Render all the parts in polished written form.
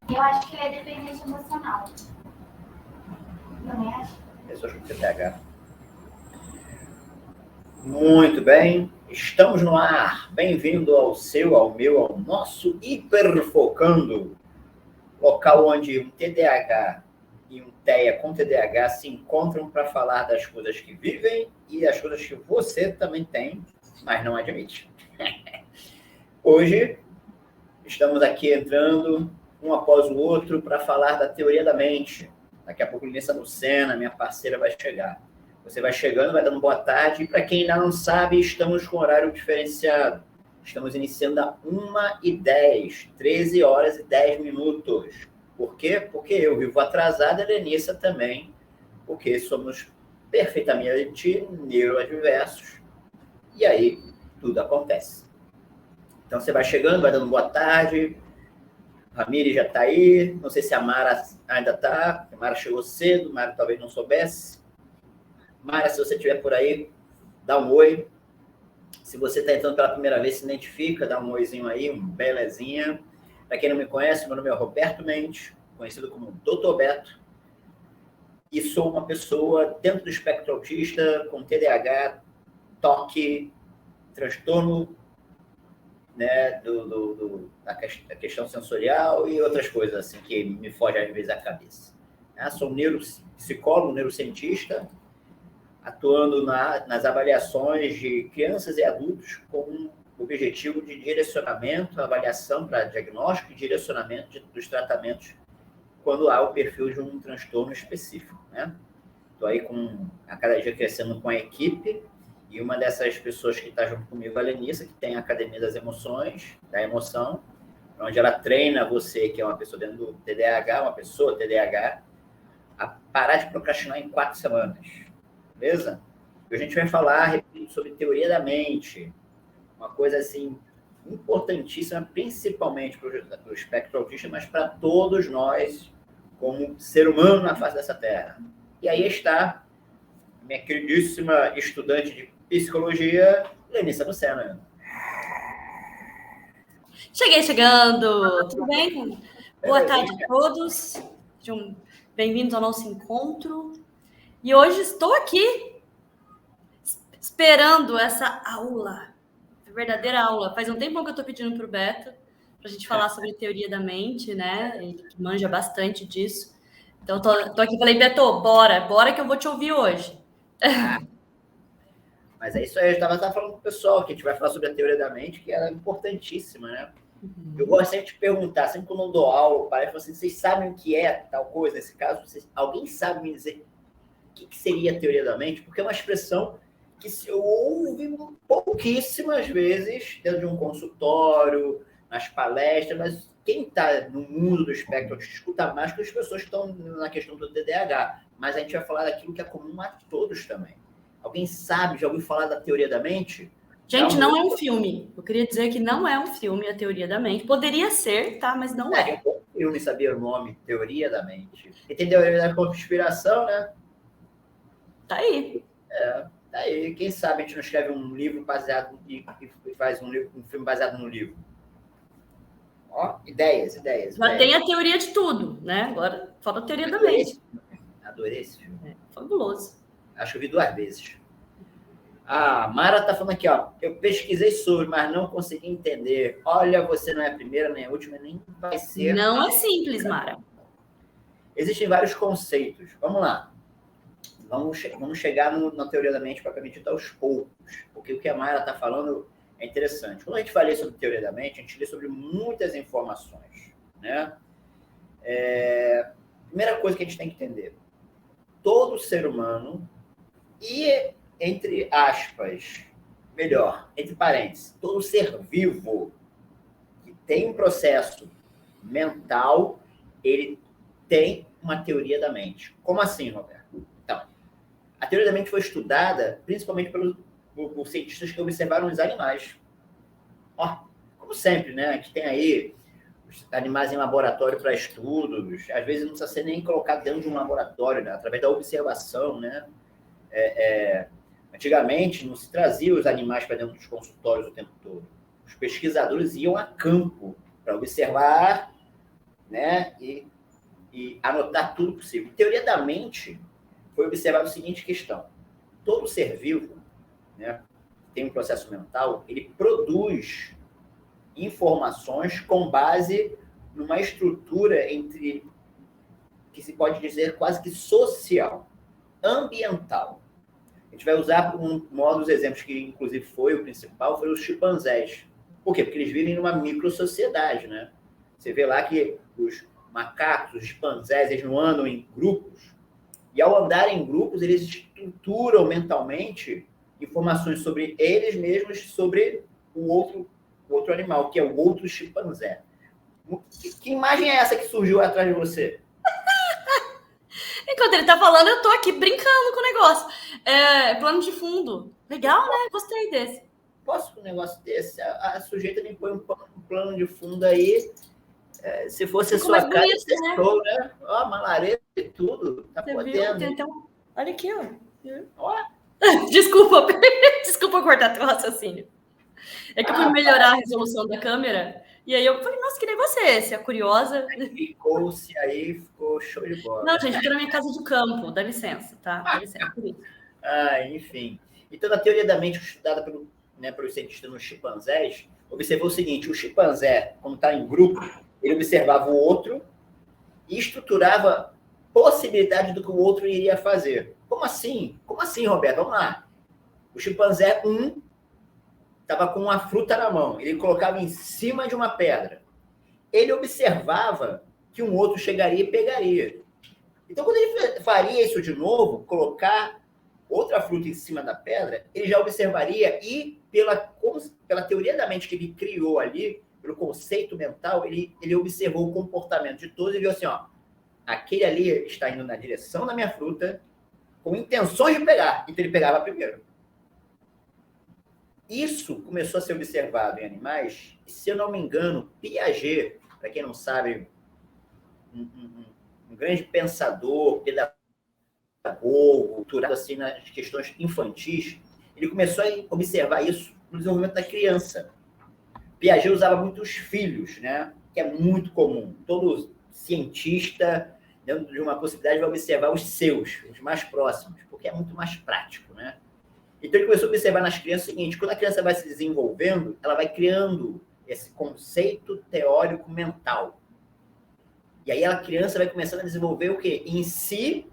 Eu acho que ele é dependente emocional. Também acho. Pessoas com TDAH. Muito bem, estamos no ar. Bem-vindo ao seu, ao meu, ao nosso Hiperfocando, local onde um TDAH e um TEA com TDAH se encontram para falar das coisas que vivem e das coisas que você também tem, mas não admite. Hoje, estamos aqui entrando um após o outro para falar da teoria da mente. Daqui a pouco, Nessa Lucena, minha parceira, vai chegar. Você vai chegando, vai dando boa tarde. E para quem ainda não sabe, estamos com horário diferenciado. Estamos iniciando a 1h10, 13 horas e 10 minutos. Por quê? Porque eu vivo atrasado, a Lenissa também, porque somos perfeitamente neuroadversos. E aí, tudo acontece. Então, você vai chegando, vai dando boa tarde. A Miri já está aí. Não sei se a Mara ainda está. A Mara chegou cedo, a Mara talvez não soubesse. Mara, se você estiver por aí, dá um oi. Se você está entrando pela primeira vez, se identifica, dá um oizinho aí, um belezinha. Para quem não me conhece, meu nome é Roberto Mendes, conhecido como Dr. Beto. E sou uma pessoa dentro do espectro autista, com TDAH, TOC, transtorno, né, da questão sensorial e outras coisas assim que me fogem às vezes à cabeça. Sou neuropsicólogo, neurocientista, atuando nas avaliações de crianças e adultos com o objetivo de direcionamento, avaliação para diagnóstico e direcionamento dos tratamentos quando há o perfil de um transtorno específico. Estou aí a cada dia crescendo com a equipe, e uma dessas pessoas que está junto comigo é a Lenissa, que tem a Academia das Emoções, da Emoção, onde ela treina você, que é uma pessoa dentro do TDAH, uma pessoa TDAH, a parar de procrastinar em 4 semanas. Beleza? E a gente vai falar sobre teoria da mente, uma coisa assim importantíssima, principalmente para o espectro autista, mas para todos nós, como ser humano na face dessa terra. E aí está minha queridíssima estudante de psicologia, Lenissa Lucena. Cheguei chegando, tudo bem? Boa tarde a todos, sejam bem-vindos ao nosso encontro. E hoje estou aqui esperando essa aula, verdadeira aula. Faz um tempão que eu estou pedindo para o Beto, para a gente falar sobre teoria da mente, né? Ele manja bastante disso. Então, tô aqui e falei, Beto, bora que eu vou te ouvir hoje. Mas é isso aí, eu estava falando com o pessoal que a gente vai falar sobre a teoria da mente, que ela é importantíssima, né? Eu gosto sempre de perguntar, sempre quando eu dou aula, o pai fala assim, vocês sabem o que é tal coisa? Nesse caso, alguém sabe me dizer o que seria a teoria da mente? Porque é uma expressão que se ouve pouquíssimas vezes dentro de um consultório, nas palestras, mas quem está no mundo do espectro escuta mais que as pessoas que estão na questão do TDAH. Mas a gente vai falar daquilo que é comum a todos também. Alguém sabe, já ouviu falar da teoria da mente? Gente, não é um filme. Eu queria dizer que não é um filme, a teoria da mente. Poderia ser, tá? Mas não é. Eu nem sabia o nome, teoria da mente. E tem teoria da conspiração, né? Tá aí. Tá aí. Quem sabe a gente não escreve um livro baseado e faz um filme baseado no livro. Ó, ideias. Já tem a teoria de tudo, né? Agora falta a teoria da mente. Adorei esse filme. Fabuloso. Acho que eu vi 2 vezes. A Mara tá falando aqui, ó. Eu pesquisei sobre, mas não consegui entender. Olha, você não é a primeira, nem a última, nem vai ser. Não é simples, Mara. Existem vários conceitos. Vamos lá. Vamos chegar na teoria da mente propriamente dita aos poucos. Porque o que a Mara tá falando é interessante. Quando a gente fala sobre teoria da mente, a gente lê sobre muitas informações, né? Primeira coisa que a gente tem que entender. Todo ser humano e, entre aspas, melhor, entre parênteses, todo ser vivo que tem um processo mental, ele tem uma teoria da mente. Como assim, Roberto? Então, a teoria da mente foi estudada principalmente por cientistas que observaram os animais. Ó, como sempre, né? A gente tem aí os animais em laboratório para estudos, às vezes não precisa ser nem colocado dentro de um laboratório, né? Através da observação, né? Antigamente, não se trazia os animais para dentro dos consultórios o tempo todo. Os pesquisadores iam a campo para observar né? E anotar tudo possível. Em teoria da mente, foi observado a seguinte questão. Todo ser vivo, né, tem um processo mental, ele produz informações com base numa estrutura que se pode dizer quase que social, ambiental. A gente vai usar um dos exemplos que, inclusive, foi o principal, foi os chimpanzés. Por quê? Porque eles vivem numa microsociedade, né? Você vê lá que os macacos, os chimpanzés, eles não andam em grupos. E ao andar em grupos, eles estruturam mentalmente informações sobre eles mesmos, sobre o outro animal, que é o outro chimpanzé. Que imagem é essa que surgiu atrás de você? Enquanto ele tá falando, eu tô aqui brincando com o negócio. Plano de fundo. Legal, né? Gostei desse. Posso com um negócio desse? A sujeita me põe um plano de fundo aí. Se fosse a sua casa, bonito, você show, né? Ó, malareta e tudo. Tá Você podendo. viu? Então, olha aqui, ó. Ó. Desculpa, desculpa cortar teu raciocínio. É que eu fui melhorar a resolução da câmera. E aí eu falei, nossa, que negócio é esse? A curiosa. Ficou-se aí, ficou show de bola. Não, gente, porque na minha casa de campo. Dá licença, tá? Dá licença. Enfim. Então, na teoria da mente, estudada pelos cientistas nos chimpanzés, observou o seguinte: o chimpanzé, quando está em grupo, ele observava o outro e estruturava possibilidade do que o outro iria fazer. Como assim? Como assim, Roberto? Vamos lá. O chimpanzé estava com uma fruta na mão. Ele colocava em cima de uma pedra. Ele observava que um outro chegaria e pegaria. Então, quando ele faria isso de novo, colocar outra fruta em cima da pedra, ele já observaria e, pela teoria da mente que ele criou ali, pelo conceito mental, ele observou o comportamento de todos e viu assim, ó, aquele ali está indo na direção da minha fruta com intenções de pegar. Então, ele pegava primeiro. Isso começou a ser observado em animais, e, se eu não me engano, Piaget, para quem não sabe, um grande pensador, pedagogo, culturado assim nas questões infantis, ele começou a observar isso no desenvolvimento da criança. Piaget usava muito os filhos, né? Que é muito comum. Todo cientista, dentro de uma possibilidade, vai observar os seus, os mais próximos, porque é muito mais prático, né? Então, ele começou a observar nas crianças o seguinte: quando a criança vai se desenvolvendo, ela vai criando esse conceito teórico mental. E aí a criança vai começando a desenvolver o quê? Em si,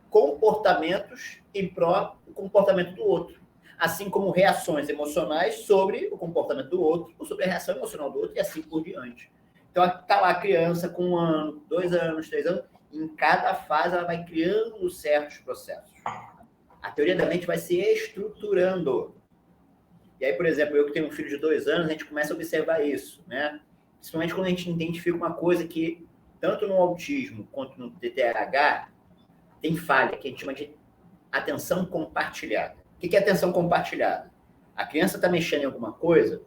comportamentos em pró do comportamento do outro. Assim como reações emocionais sobre o comportamento do outro, ou sobre a reação emocional do outro, e assim por diante. Então, está lá a criança com 1 ano, 2 anos, 3 anos, e em cada fase ela vai criando certos processos. A teoria da mente vai se estruturando. E aí, por exemplo, eu que tenho um filho de 2 anos, a gente começa a observar isso, né? Principalmente quando a gente identifica uma coisa que, tanto no autismo quanto no TDAH, tem falha, que a gente chama de atenção compartilhada. O que é atenção compartilhada? A criança está mexendo em alguma coisa,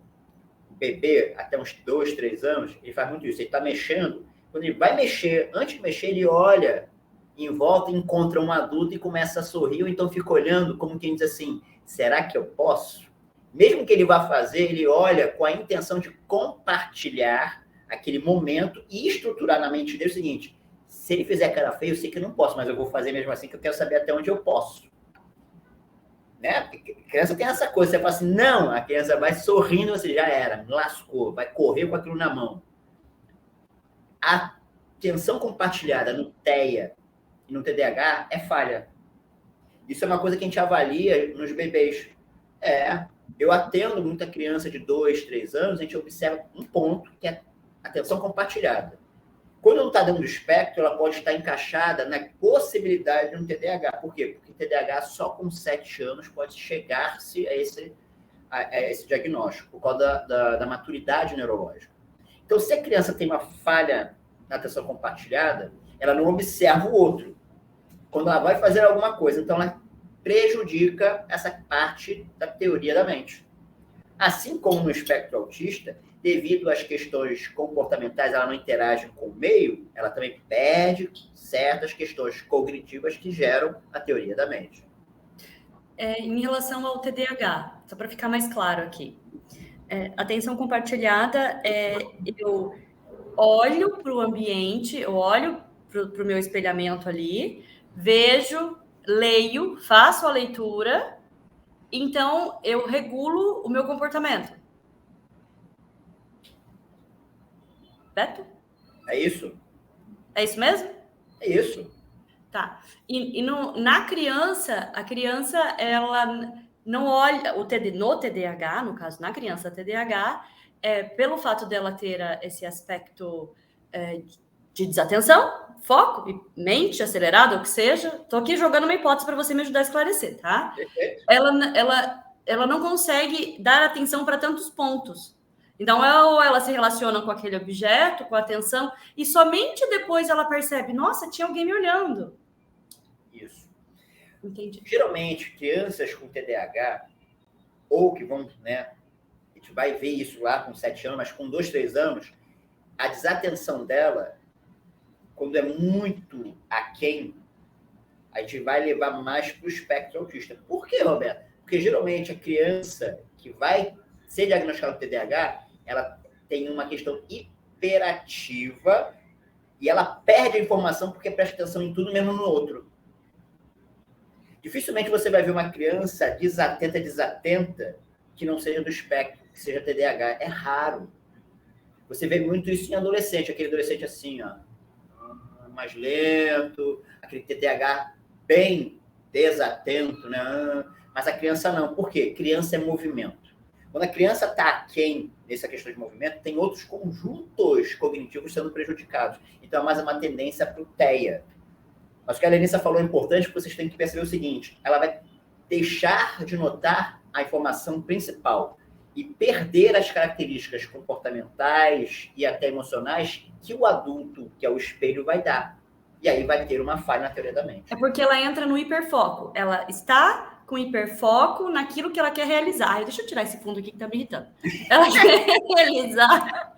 o bebê, até uns 2, 3 anos, ele faz muito isso. Ele está mexendo, quando ele vai mexer, antes de mexer, ele olha em volta, encontra um adulto e começa a sorrir, ou então fica olhando como quem diz assim, será que eu posso? Mesmo que ele vá fazer, ele olha com a intenção de compartilhar aquele momento e estruturar na mente dele o seguinte: se ele fizer cara feia, eu sei que eu não posso, mas eu vou fazer mesmo assim, que eu quero saber até onde eu posso. Né? Porque a criança tem essa coisa, você fala assim, não, a criança vai sorrindo, você já era, me lascou, vai correr com aquilo na mão. A atenção compartilhada no TEA e no TDAH é falha. Isso é uma coisa que a gente avalia nos bebês. Eu atendo muita criança de 2, 3 anos, a gente observa um ponto, que é atenção compartilhada. Quando não está dentro do espectro, ela pode estar encaixada na possibilidade de um TDAH. Por quê? Porque TDAH só com 7 anos pode chegar-se a esse diagnóstico, por causa da maturidade neurológica. Então, se a criança tem uma falha na atenção compartilhada, ela não observa o outro. Quando ela vai fazer alguma coisa, então ela prejudica essa parte da teoria da mente. Assim como no espectro autista, devido às questões comportamentais, ela não interage com o meio, ela também perde certas questões cognitivas que geram a teoria da mente. Em relação ao TDAH, só para ficar mais claro aqui, atenção compartilhada, eu olho para o ambiente, eu olho para o meu espelhamento ali, vejo, leio, faço a leitura, então eu regulo o meu comportamento. Beto? É isso? É isso mesmo? É isso. Tá. Na criança, a criança, ela não olha, no TDAH, no caso, na criança TDAH, pelo fato dela ter esse aspecto de desatenção, foco, e mente acelerada, o que seja, tô aqui jogando uma hipótese para você me ajudar a esclarecer, tá? Perfeito. Ela não consegue dar atenção para tantos pontos. Então, ou ela se relaciona com aquele objeto, com a atenção, e somente depois ela percebe, nossa, tinha alguém me olhando. Isso. Entendi. Geralmente, crianças com TDAH, ou que vão, né, a gente vai ver isso lá com 7 anos, mas com 2, 3 anos, a desatenção dela, quando é muito aquém, a gente vai levar mais para o espectro autista. Por quê, Roberto? Porque geralmente a criança que vai ser diagnosticada com TDAH, ela tem uma questão hiperativa e ela perde a informação porque presta atenção em tudo, mesmo no outro. Dificilmente você vai ver uma criança desatenta, que não seja do espectro, que seja TDAH. É raro. Você vê muito isso em adolescente, aquele adolescente assim, ó, mais lento, aquele TDAH bem desatento, né? Mas a criança não. Por quê? Criança é movimento. Quando a criança está aquém nessa questão de movimento, tem outros conjuntos cognitivos sendo prejudicados. Então, é mais uma tendência para o TEA. Mas o que a Lenissa falou é importante, porque vocês têm que perceber o seguinte, ela vai deixar de notar a informação principal e perder as características comportamentais e até emocionais que o adulto, que é o espelho, vai dar. E aí vai ter uma falha na teoria da mente. É porque ela entra no hiperfoco. Ela está com hiperfoco naquilo que ela quer realizar. Deixa eu tirar esse fundo aqui que tá me irritando. Ela quer realizar...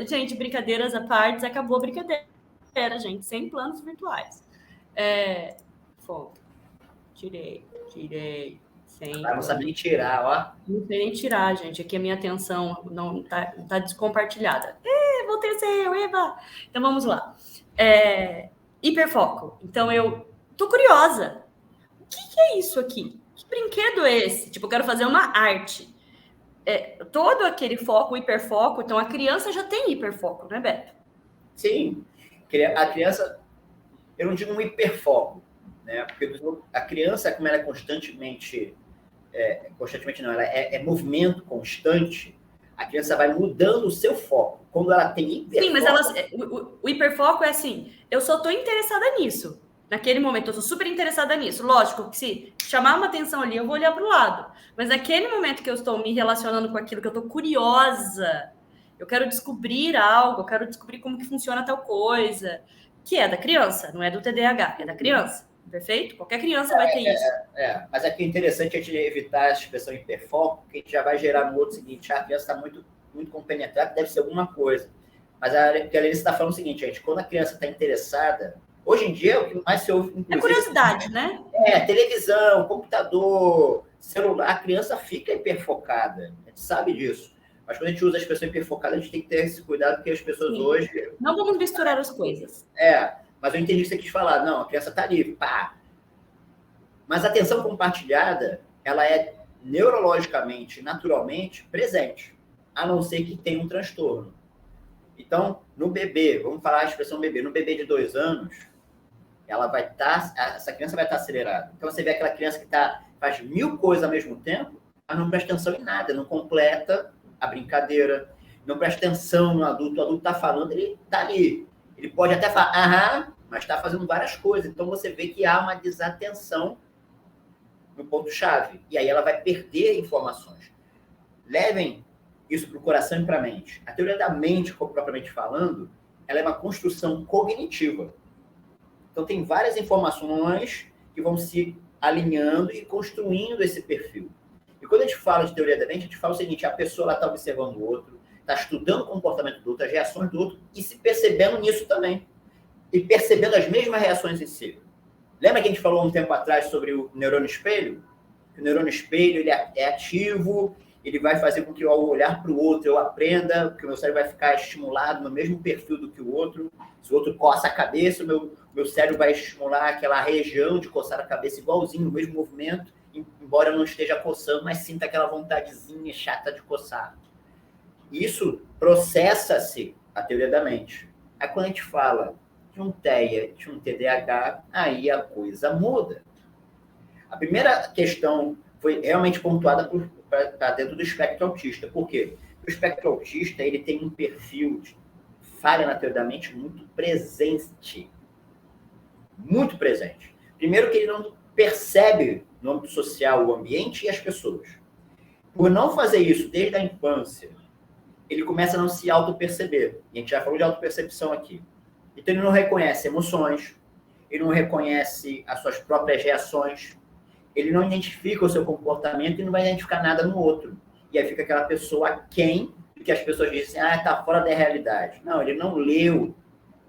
Gente, brincadeiras à parte, acabou a brincadeira, gente, sem planos virtuais. Foco. Tirei. Não sabe nem tirar, ó. Não sei nem tirar, gente. Aqui a minha atenção não tá descompartilhada. Voltei a ser eu, Eva! Então vamos lá. Hiperfoco. Então eu tô curiosa. O que é isso aqui? Que brinquedo é esse? Tipo, eu quero fazer uma arte. Todo aquele foco, hiperfoco, então a criança já tem hiperfoco, né, Beto? Sim. A criança, eu não digo um hiperfoco, né? Porque a criança, como ela é constantemente não, ela é movimento constante, a criança vai mudando o seu foco. Quando ela tem hiperfoco... Sim, mas o hiperfoco é assim, eu só estou interessada nisso. Naquele momento, eu estou super interessada nisso. Lógico que se chamar uma atenção ali, eu vou olhar para o lado. Mas naquele momento que eu estou me relacionando com aquilo, que eu estou curiosa, eu quero descobrir algo, eu quero descobrir como que funciona tal coisa, que é da criança, não é do TDAH, é da criança. Perfeito? Qualquer criança vai ter isso. Mas aqui é interessante a gente evitar a expressão hiperfoco, porque a gente já vai gerar no outro seguinte, a criança está muito, muito compenetrada, deve ser alguma coisa. Mas o que a Larissa está falando é o seguinte, gente, quando a criança está interessada, hoje em dia, o que mais se ouve, inclusive... É curiosidade, né? Televisão, computador, celular, a criança fica hiperfocada, a gente sabe disso. Mas quando a gente usa a expressão hiperfocada, a gente tem que ter esse cuidado, porque as pessoas hoje... Não vamos misturar as coisas. Mas eu entendi o que você quis falar. Não, a criança está ali, pá. Mas a atenção compartilhada, ela é neurologicamente, naturalmente presente, a não ser que tenha um transtorno. Então, no bebê, vamos falar a expressão bebê, no bebê de 2 anos, essa criança vai estar acelerada. Então, você vê aquela criança que faz 1000 coisas ao mesmo tempo, mas não presta atenção em nada, não completa a brincadeira, não presta atenção no adulto, o adulto está falando, ele está ali. Ele pode até falar, mas está fazendo várias coisas. Então, você vê que há uma desatenção no ponto-chave. E aí ela vai perder informações. Levem isso para o coração e para a mente. A teoria da mente, propriamente falando, ela é uma construção cognitiva. Então, tem várias informações que vão se alinhando e construindo esse perfil. E quando a gente fala de teoria da mente, a gente fala o seguinte, a pessoa está observando o outro, está estudando o comportamento do outro, as reações do outro, e se percebendo nisso também. E percebendo as mesmas reações em si. Lembra que a gente falou um tempo atrás sobre o neurônio espelho? O neurônio espelho ele é ativo ele vai fazer com que ao olhar para o outro eu aprenda, que o meu cérebro vai ficar estimulado no mesmo perfil do que o outro. Se o outro coça a cabeça, o meu cérebro vai estimular aquela região de coçar a cabeça igualzinho, no mesmo movimento, embora eu não esteja coçando, mas sinta aquela vontadezinha chata de coçar. Isso processa-se a teoria da mente. Aí quando a gente fala de um TEA, de um TDAH, aí a coisa muda. A primeira questão foi realmente pontuada para dentro do espectro autista. Por quê? O espectro autista ele tem um perfil de falha na teoria da mente muito presente. Muito presente. Primeiro que ele não percebe no âmbito social o ambiente e as pessoas. Por não fazer isso desde a infância, ele começa a não se auto-perceber. E a gente já falou de auto-percepção aqui. Então ele não reconhece emoções, ele não reconhece as suas próprias reações, ele não identifica o seu comportamento e não vai identificar nada no outro. E aí fica aquela pessoa aquém do que as pessoas dizem, está fora da realidade. Não, ele não leu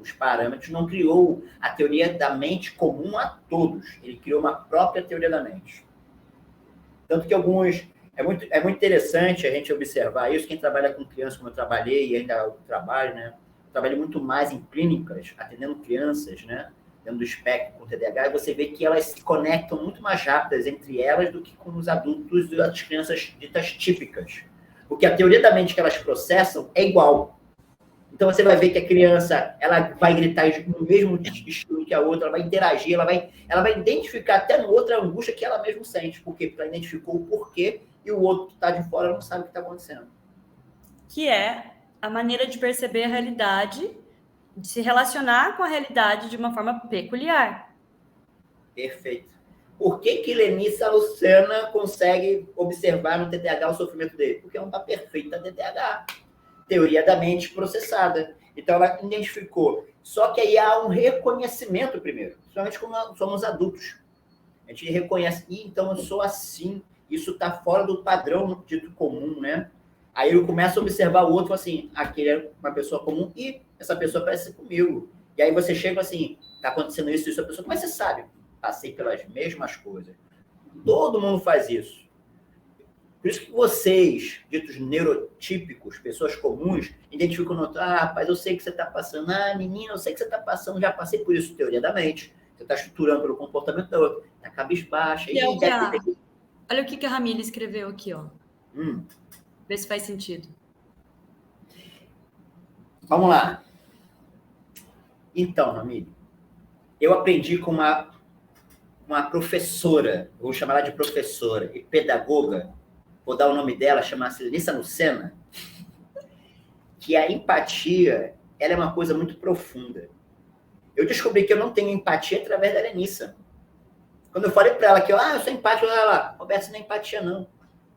os parâmetros, não criou a teoria da mente comum a todos. Ele criou uma própria teoria da mente. Tanto que alguns... É muito interessante a gente observar isso. Quem trabalha com crianças, como eu trabalhei e ainda trabalho, né? Eu trabalho muito mais em clínicas, atendendo crianças, né? Dentro do espectro com TDAH, e você vê que elas se conectam muito mais rápidas entre elas do que com os adultos e as crianças ditas típicas. Porque a teoria da mente que elas processam é igual. Então você vai ver que a criança ela vai gritar no mesmo estilo que a outra, ela vai interagir, ela vai identificar até no outro a angústia que ela mesma sente. Por quê? Porque ela identificou o porquê e o outro que está de fora não sabe o que está acontecendo. Que é a maneira de perceber a realidade, de se relacionar com a realidade de uma forma peculiar. Perfeito. Por que Lenissa Lucena consegue observar no TDAH o sofrimento dele? Porque é uma perfeita TDAH. Teoria da mente processada. Então, ela identificou. Só que aí há um reconhecimento primeiro. Principalmente quando somos adultos. A gente reconhece. Então, eu sou assim. Isso está fora do padrão dito comum, né? Aí eu começo a observar o outro assim, aquele é uma pessoa comum e essa pessoa parece comigo. E aí você chega assim, está acontecendo isso, a pessoa, mas você sabe, passei pelas mesmas coisas. Todo mundo faz isso. Por isso que vocês, ditos neurotípicos, pessoas comuns, identificam no outro, rapaz, eu sei que você está passando, menina, eu sei que você está passando, já passei por isso, teoria da mente. Você está estruturando pelo comportamento da outra, está cabisbaixa. Olha o que a Ramília escreveu aqui, ó. Vê se faz sentido. Vamos lá. Então, Ramília, eu aprendi com uma professora, vou chamar ela de professora e pedagoga, vou dar o nome dela, chama-se Lenissa Lucena, que a empatia ela é uma coisa muito profunda. Eu descobri que eu não tenho empatia através da Lenissa. Quando eu falei para ela que eu sou empático, ela, Roberto, isso não é empatia, não.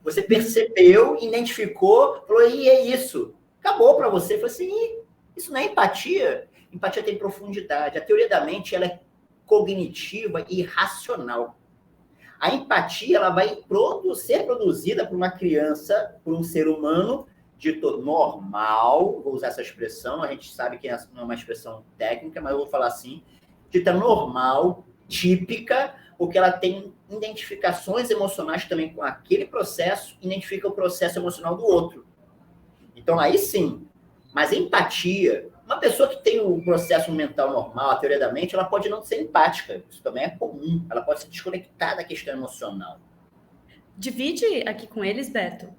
Você percebeu, identificou, falou, e é isso. Acabou para você. Eu falei assim, isso não é empatia? Empatia tem profundidade. A teoria da mente ela é cognitiva e racional. A empatia ela vai ser produzida por uma criança, por um ser humano dito normal, vou usar essa expressão, a gente sabe que não é uma expressão técnica, mas eu vou falar assim, dita normal, típica, porque ela tem identificações emocionais também com aquele processo, identifica o processo emocional do outro. Então, aí sim. Mas empatia, uma pessoa que tem um processo mental normal, a teoria da mente, ela pode não ser empática. Isso também é comum. Ela pode se desconectar da questão emocional. Divide aqui com eles, Beto,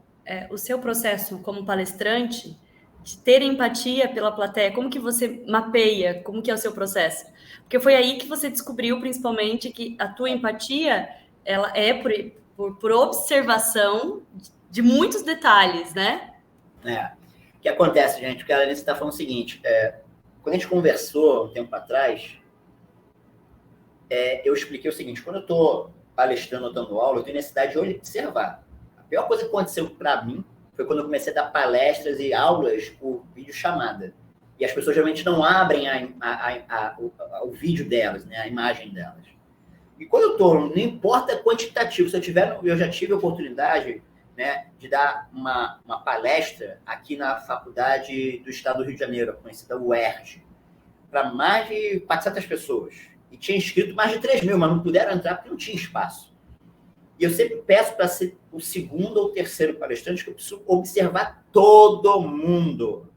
o seu processo como palestrante, de ter empatia pela plateia, como que você mapeia, como que é o seu processo? Porque foi aí que você descobriu, principalmente, que a tua empatia, ela é por observação de muitos detalhes, né? O que acontece, gente? Porque a Alice está falando o seguinte, quando a gente conversou um tempo atrás, eu expliquei o seguinte, quando eu estou palestrando, dando aula, eu tenho necessidade de observar. A pior coisa que aconteceu para mim foi quando eu comecei a dar palestras e aulas por videochamada. E as pessoas geralmente não abrem o vídeo delas, né, a imagem delas. E quando eu estou, não importa quantitativo, eu já tive a oportunidade, né, de dar uma palestra aqui na Faculdade do Estado do Rio de Janeiro, conhecida UERJ, para mais de 400 pessoas. E tinha inscrito mais de 3 mil, mas não puderam entrar porque não tinha espaço. E eu sempre peço para ser o segundo ou terceiro palestrante, que eu preciso observar todo mundo.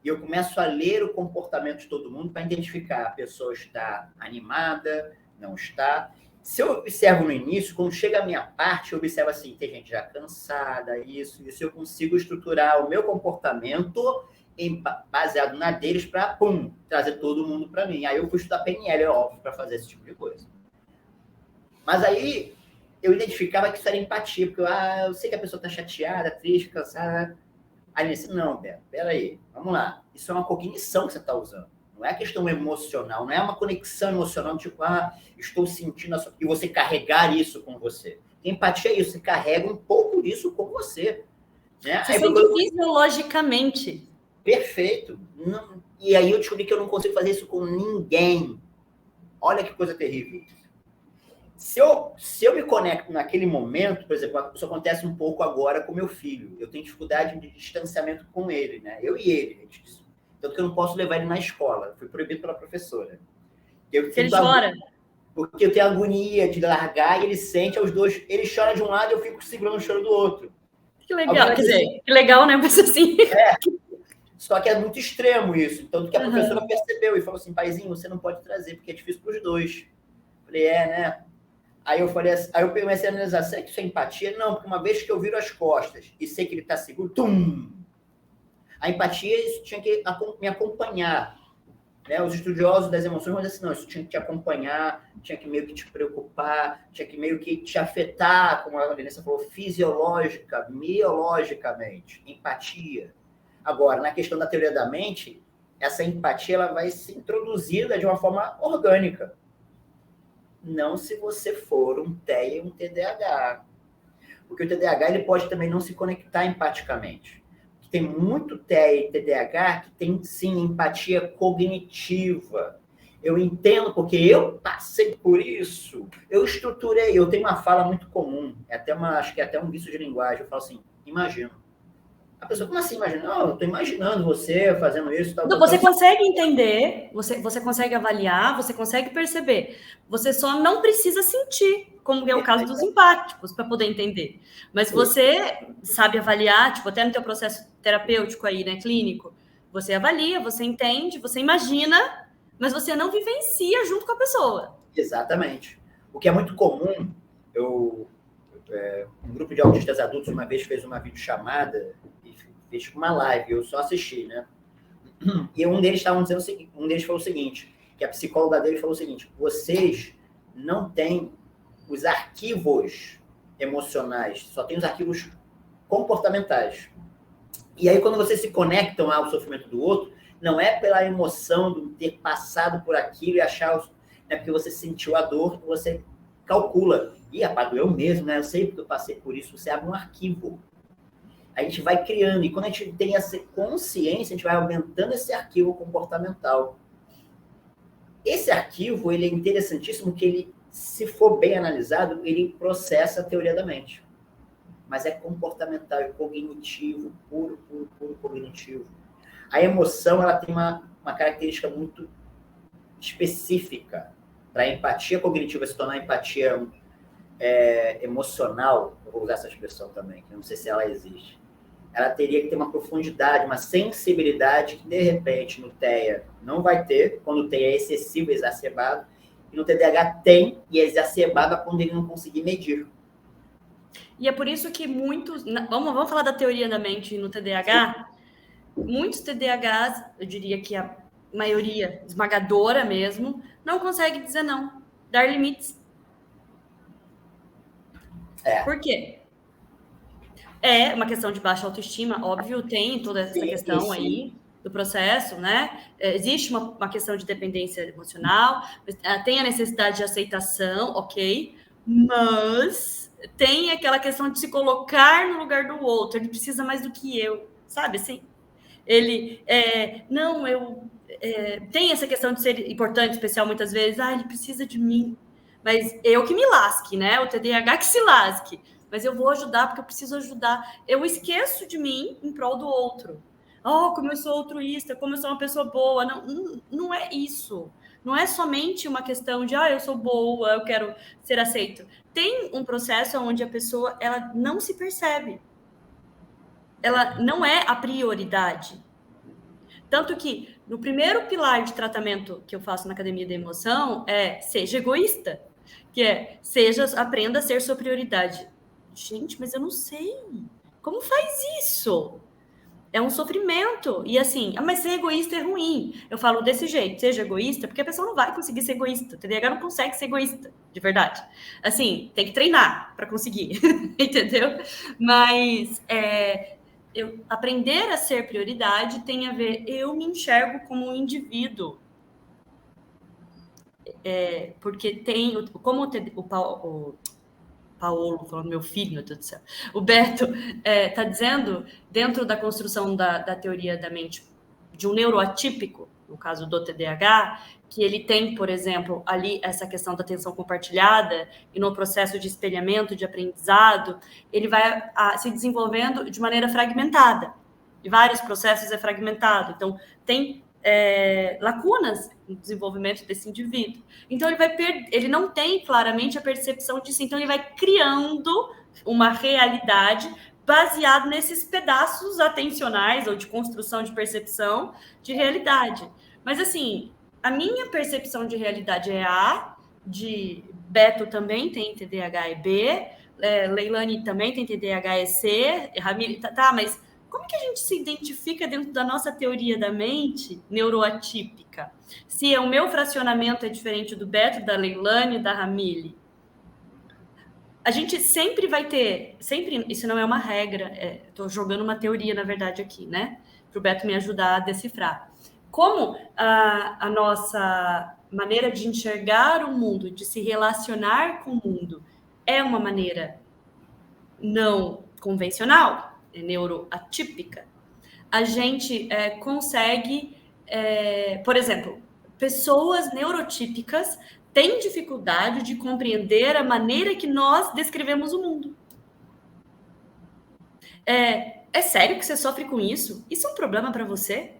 E eu começo a ler o comportamento de todo mundo para identificar a pessoa está animada, não está. Se eu observo no início, quando chega a minha parte, eu observo assim, tem gente já cansada, isso, eu consigo estruturar o meu comportamento baseado na deles para, trazer todo mundo para mim. Aí eu fui estudar PNL, é óbvio, para fazer esse tipo de coisa. Mas aí eu identificava que isso era empatia, porque eu sei que a pessoa está chateada, triste, cansada. Aí eu disse, não, Beto, peraí, vamos lá. Isso é uma cognição que você está usando. Não é questão emocional, não é uma conexão emocional, tipo, estou sentindo... E você carregar isso com você. Empatia é isso, você carrega um pouco disso com você. Né? Você sente fisiologicamente. Perfeito. Não... E aí eu descobri que eu não consigo fazer isso com ninguém. Olha que coisa terrível. Se eu me conecto naquele momento, por exemplo, isso acontece um pouco agora com meu filho. Eu tenho dificuldade de distanciamento com ele, né? Eu e ele. Tanto que eu não posso levar ele na escola. Fui proibido pela professora. Ele chora. Porque eu tenho agonia de largar e ele sente aos dois. Ele chora de um lado e eu fico segurando o choro do outro. Que legal. Quer dizer, que legal, né? Mas assim... Só que é muito extremo isso. Tanto que a professora percebeu e falou assim, paizinho, você não pode trazer, porque é difícil para os dois. Falei, né? Aí eu falei assim, aí eu comecei a analisar, será que isso é empatia? Não, porque uma vez que eu viro as costas e sei que ele está seguro, a empatia, isso tinha que me acompanhar. Né? Os estudiosos das emoções vão dizer assim, não, isso tinha que te acompanhar, tinha que meio que te preocupar, tinha que meio que te afetar, como a Vanessa falou, fisiológica, biologicamente, empatia. Agora, na questão da teoria da mente, essa empatia ela vai ser introduzida de uma forma orgânica. Não se você for um TEA e um TDAH. Porque o TDAH ele pode também não se conectar empaticamente. Tem muito TEA e TDAH que tem, sim, empatia cognitiva. Eu entendo, porque eu passei por isso. Eu estruturei, eu tenho uma fala muito comum. Acho que é até um vício de linguagem. Eu falo assim, imagino. A pessoa, como assim imagina? Não, eu estou imaginando você fazendo isso. Não, você consegue entender, você consegue avaliar, você consegue perceber. Você só não precisa sentir, como é o caso dos empáticos, para poder entender. Mas você sabe avaliar, tipo, até no teu processo terapêutico aí, né, clínico, você avalia, você entende, você imagina, mas você não vivencia junto com a pessoa. Exatamente. O que é muito comum, um grupo de autistas adultos uma vez fez uma videochamada e fez uma live, eu só assisti, né? E um deles falou o seguinte, que a psicóloga dele falou o seguinte, vocês não têm os arquivos emocionais, só tem os arquivos comportamentais. E aí, quando vocês se conectam ao sofrimento do outro, não é pela emoção de ter passado por aquilo e achar... É porque você sentiu a dor, você calcula. Rapaz, doeu mesmo, né? Eu sei porque eu passei por isso. Você abre um arquivo. A gente vai criando. E quando a gente tem essa consciência, a gente vai aumentando esse arquivo comportamental. Esse arquivo, ele é interessantíssimo, que ele, se for bem analisado, ele processa a teoria da mente. Mas é comportamental, é cognitivo, puro cognitivo. A emoção, ela tem uma característica muito específica. Para a empatia cognitiva se tornar empatia emocional, eu vou usar essa expressão também, que eu não sei se ela existe, ela teria que ter uma profundidade, uma sensibilidade que, de repente, no TEA não vai ter, quando o TEA é excessivo, exacerbado, e no TDAH tem, e é exacerbado quando ele não conseguir medir. E é por isso que muitos... Vamos falar da teoria da mente no TDAH? Sim. Muitos TDAHs, eu diria que a maioria esmagadora mesmo, não consegue dizer não, dar limites. Por quê? É uma questão de baixa autoestima, óbvio, tem toda essa questão aí do processo, né? Existe uma questão de dependência emocional, tem a necessidade de aceitação, ok, mas tem aquela questão de se colocar no lugar do outro, ele precisa mais do que eu, sabe assim? Ele, tem essa questão de ser importante, especial muitas vezes, ele precisa de mim, mas eu que me lasque, né? O TDAH que se lasque, mas eu vou ajudar porque eu preciso ajudar. Eu esqueço de mim em prol do outro. Como eu sou altruísta, como eu sou uma pessoa boa. Não é isso. não é somente uma questão de, eu sou boa, eu quero ser aceito. Tem um processo onde a pessoa, ela não se percebe. Ela não é a prioridade. Tanto que, no primeiro pilar de tratamento que eu faço na Academia da Emoção, seja egoísta. Que aprenda a ser sua prioridade. Gente, mas eu não sei. Como faz isso? É um sofrimento. E assim, mas ser egoísta é ruim. Eu falo desse jeito, seja egoísta, porque a pessoa não vai conseguir ser egoísta. O TDAH não consegue ser egoísta, de verdade. Assim, tem que treinar para conseguir, entendeu? Mas aprender a ser prioridade tem a ver, eu me enxergo como um indivíduo. Porque tem, como o Paulo, falando meu filho, meu Deus do céu. O Beto está dizendo, dentro da construção da teoria da mente de um neuroatípico, no caso do TDAH, que ele tem, por exemplo, ali essa questão da atenção compartilhada e no processo de espelhamento, de aprendizado, ele vai se desenvolvendo de maneira fragmentada. E vários processos é fragmentado. Então, tem lacunas no desenvolvimento desse indivíduo. Então, ele não tem claramente a percepção disso. Então, ele vai criando uma realidade baseado nesses pedaços atencionais ou de construção de percepção de realidade. Mas, assim, a minha percepção de realidade é A, de Beto também tem TDAH e B, Leilani também tem TDAH e C, Ramiro, mas como que a gente se identifica dentro da nossa teoria da mente neuroatípica? Se o meu fracionamento é diferente do Beto, da Leilani, da Ramile, a gente sempre vai ter, isso não é uma regra, estou jogando uma teoria, na verdade, aqui, né? Para o Beto me ajudar a decifrar. Como a nossa maneira de enxergar o mundo, de se relacionar com o mundo, é uma maneira não convencional, neuroatípica, a gente consegue, por exemplo, pessoas neurotípicas têm dificuldade de compreender a maneira que nós descrevemos o mundo. É sério que você sofre com isso? Isso é um problema para você?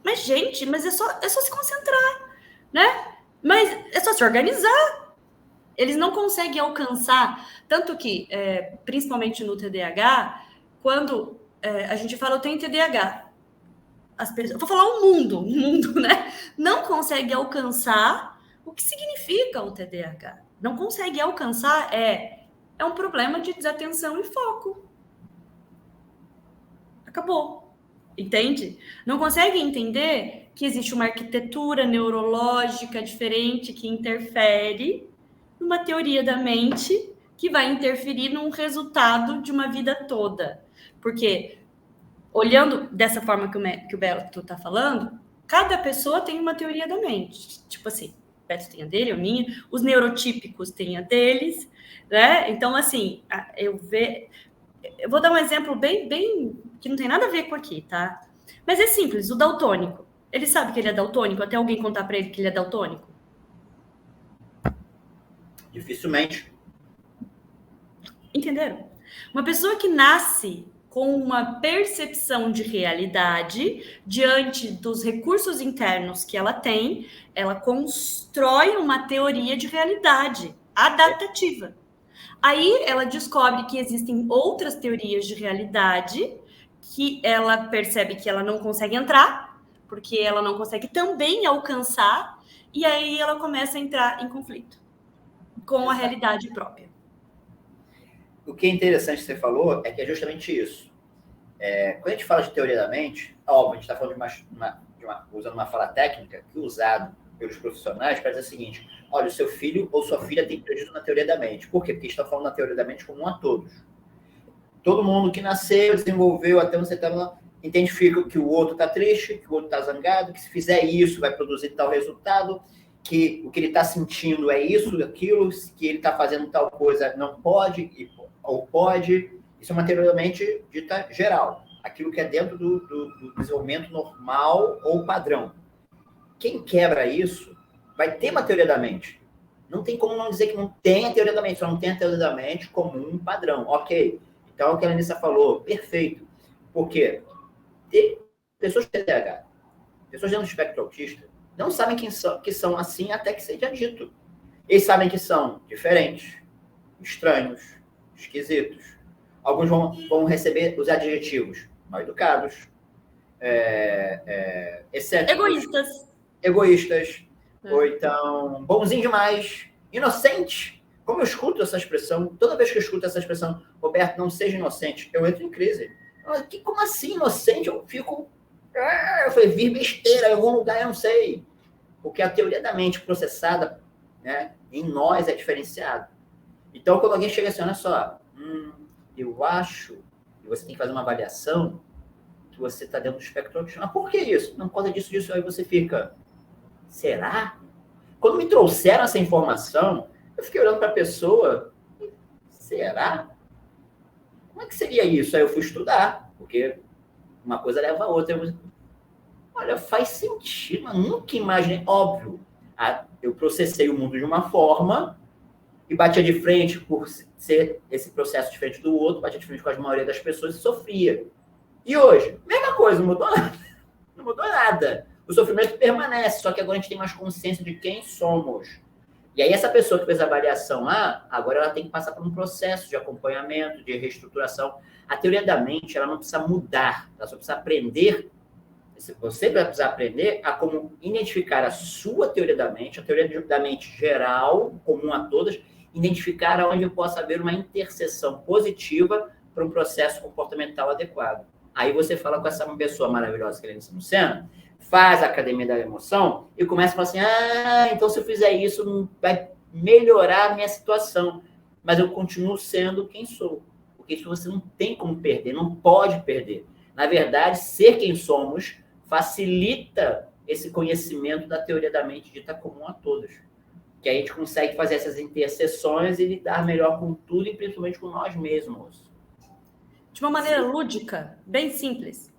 Mas, gente, é só se concentrar, né? Mas é só se organizar. Eles não conseguem alcançar, tanto que, principalmente no TDAH, quando a gente fala, eu tenho TDAH, as pessoas, vou falar o mundo, né? Não consegue alcançar o que significa o TDAH. Não consegue alcançar, é um problema de desatenção e foco. Acabou. Entende? Não consegue entender que existe uma arquitetura neurológica diferente que interfere numa teoria da mente que vai interferir num resultado de uma vida toda. Porque, olhando dessa forma que o Beto está falando, cada pessoa tem uma teoria da mente. Tipo assim, o Beto tem a dele, a minha, os neurotípicos têm a deles, né? Então, assim, eu vou dar um exemplo bem que não tem nada a ver com aqui, tá? Mas é simples, o daltônico. Ele sabe que ele é daltônico até alguém contar para ele que ele é daltônico? Dificilmente. Entenderam? Uma pessoa que nasce com uma percepção de realidade diante dos recursos internos que ela tem, ela constrói uma teoria de realidade adaptativa. Aí ela descobre que existem outras teorias de realidade que ela percebe que ela não consegue entrar, porque ela não consegue também alcançar, e aí ela começa a entrar em conflito com a realidade própria. O que é interessante que você falou é que é justamente isso. Quando a gente fala de teoria da mente, óbvio, a gente está falando usando uma fala técnica que é usado pelos profissionais para dizer o seguinte: olha, o seu filho ou sua filha tem prejuízo na teoria da mente. Por quê? Porque estão falando na teoria da mente comum a todos. Todo mundo que nasceu, desenvolveu até um certo identifica que o outro está triste, que o outro está zangado, que se fizer isso vai produzir tal resultado, que o que ele está sentindo é isso, aquilo, que ele está fazendo tal coisa não pode ou pode. Isso é uma teoria da mente dita geral. Aquilo que é dentro do desenvolvimento normal ou padrão. Quem quebra isso vai ter uma teoria da mente. Não tem como não dizer que não tem a teoria da mente, só não tem a teoria da mente como um padrão. Ok. Então, o que a Anissa falou, perfeito. Por quê? Tem pessoas com TDAH, pessoas dentro do espectro autista, não sabem que são assim até que seja dito. Eles sabem que são diferentes, estranhos, esquisitos. Alguns vão receber os adjetivos mal educados, excêntricos, egoístas, ou então bonzinho demais, inocente. Como eu escuto essa expressão, toda vez que eu escuto essa expressão, Roberto, não seja inocente, eu entro em crise. Como assim inocente? Eu fico... Eu falei, vir besteira em algum lugar, eu não sei. Porque a teoria da mente processada, né, em nós é diferenciada. Então, quando alguém chega assim, olha só, eu acho que você tem que fazer uma avaliação que você está dentro do espectro autista. Mas por que isso? Não, por causa disso, aí você fica, será? Quando me trouxeram essa informação, eu fiquei olhando para a pessoa, será? Como é que seria isso? Aí eu fui estudar, porque uma coisa leva a outra. Olha, faz sentido, mas nunca imaginei. Óbvio, eu processei o mundo de uma forma e batia de frente por ser esse processo diferente do outro, batia de frente com a maioria das pessoas e sofria. E hoje, mesma coisa, não mudou nada. Não mudou nada. O sofrimento permanece, só que agora a gente tem mais consciência de quem somos. E aí essa pessoa que fez a avaliação lá, agora ela tem que passar por um processo de acompanhamento, de reestruturação. A teoria da mente, ela não precisa mudar, ela só precisa aprender. Você vai precisar aprender a como identificar a sua teoria da mente, a teoria da mente geral, comum a todas, identificar onde possa haver uma interseção positiva para um processo comportamental adequado. Aí você fala com essa pessoa maravilhosa que ele ensina Senna, faz a academia da emoção e começa a falar assim, então se eu fizer isso vai melhorar a minha situação, mas eu continuo sendo quem sou, porque isso você não tem como perder, não pode perder. Na verdade, ser quem somos facilita esse conhecimento da teoria da mente dita comum a todos, que a gente consegue fazer essas interseções e lidar melhor com tudo e principalmente com nós mesmos. De uma maneira lúdica, bem simples.